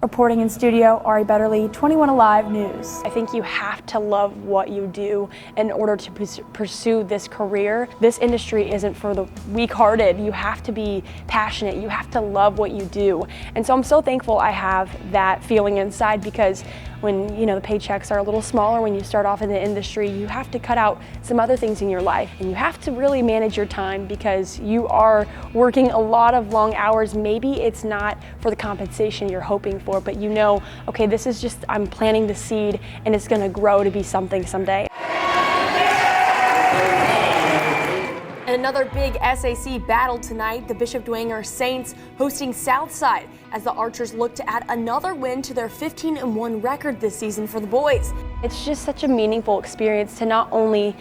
Reporting in studio, Ari Betterly, 21 Alive News. I think you have to love what you do in order to pursue this career. This industry isn't for the weak-hearted. You have to be passionate. You have to love what you do. And so I'm so thankful I have that feeling inside, because when the paychecks are a little smaller when you start off in the industry, you have to cut out some other things in your life, and you have to really manage your time because you are working a lot of long hours. Maybe it's not for the compensation you're hoping for, but okay, this is just, I'm planting the seed and it's gonna grow to be something someday. And another big SAC battle tonight, the Bishop Dwenger Saints hosting Southside as the Archers look to add another win to their 15-1 record this season for the boys. It's just such a meaningful experience to not only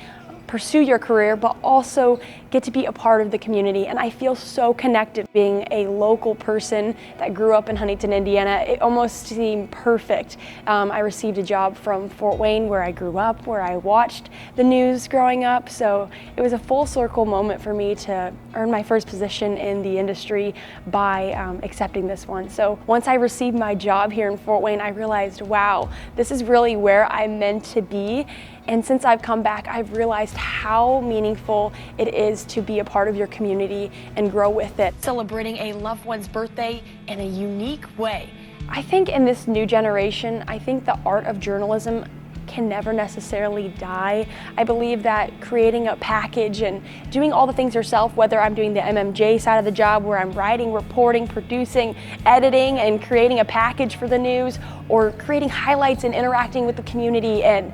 pursue your career, but also get to be a part of the community. And I feel so connected. Being a local person that grew up in Huntington, Indiana, it almost seemed perfect. I received a job from Fort Wayne, where I grew up, where I watched the news growing up. So it was a full circle moment for me to earn my first position in the industry by accepting this one. So once I received my job here in Fort Wayne, I realized, wow, this is really where I'm meant to be. And since I've come back, I've realized how meaningful it is to be a part of your community and grow with it. Celebrating a loved one's birthday in a unique way. I think in this new generation, I think the art of journalism can never necessarily die. I believe that creating a package and doing all the things yourself, whether I'm doing the MMJ side of the job where I'm writing, reporting, producing, editing, and creating a package for the news, or creating highlights and interacting with the community and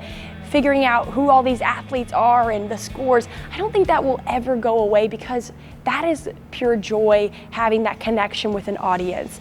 figuring out who all these athletes are and the scores, I don't think that will ever go away, because that is pure joy, having that connection with an audience.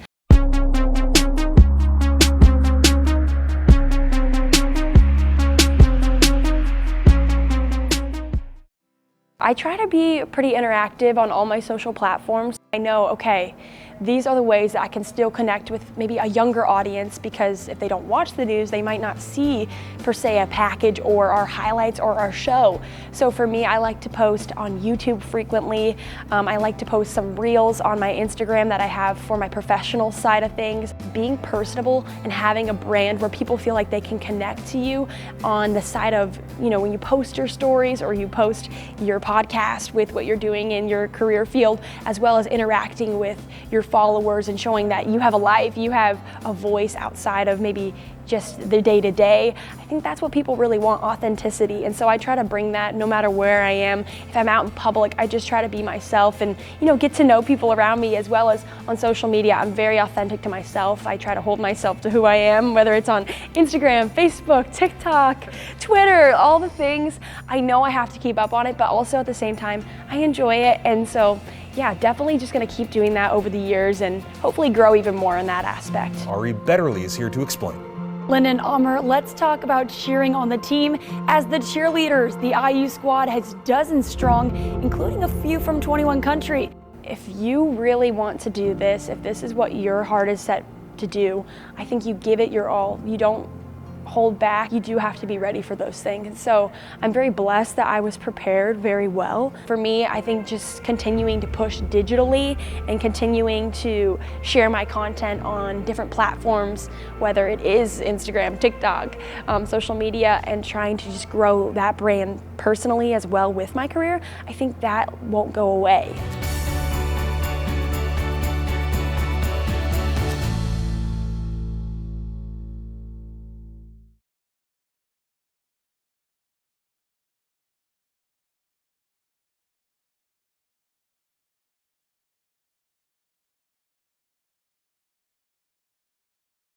I try to be pretty interactive on all my social platforms. I know, okay, these are the ways that I can still connect with maybe a younger audience, because if they don't watch the news, they might not see per se a package or our highlights or our show. So for me, I like to post on YouTube frequently. I like to post some reels on my Instagram that I have for my professional side of things. Being personable and having a brand where people feel like they can connect to you on the side of, when you post your stories or you post your podcast with what you're doing in your career field, as well as interacting with your followers and showing that you have a life, you have a voice outside of maybe just the day-to-day. I think that's what people really want, authenticity. And so I try to bring that no matter where I am. If I'm out in public, I just try to be myself and get to know people around me, as well as on social media. I'm very authentic to myself. I try to hold myself to who I am, whether it's on Instagram, Facebook, TikTok, Twitter, all the things. I know I have to keep up on it, but also at the same time, I enjoy it. And so yeah, definitely just gonna keep doing that over the years and hopefully grow even more in that aspect. Ari Betterly is here to explain. Lyndon Almer, let's talk about cheering on the team. As the cheerleaders, the IU squad has dozens strong, including a few from 21 country. If you really want to do this, if this is what your heart is set to do, I think you give it your all. You don't hold back. You do have to be ready for those things. And so I'm very blessed that I was prepared very well. For me, I think just continuing to push digitally and continuing to share my content on different platforms, whether it is Instagram, TikTok, social media, and trying to just grow that brand personally as well with my career, I think that won't go away.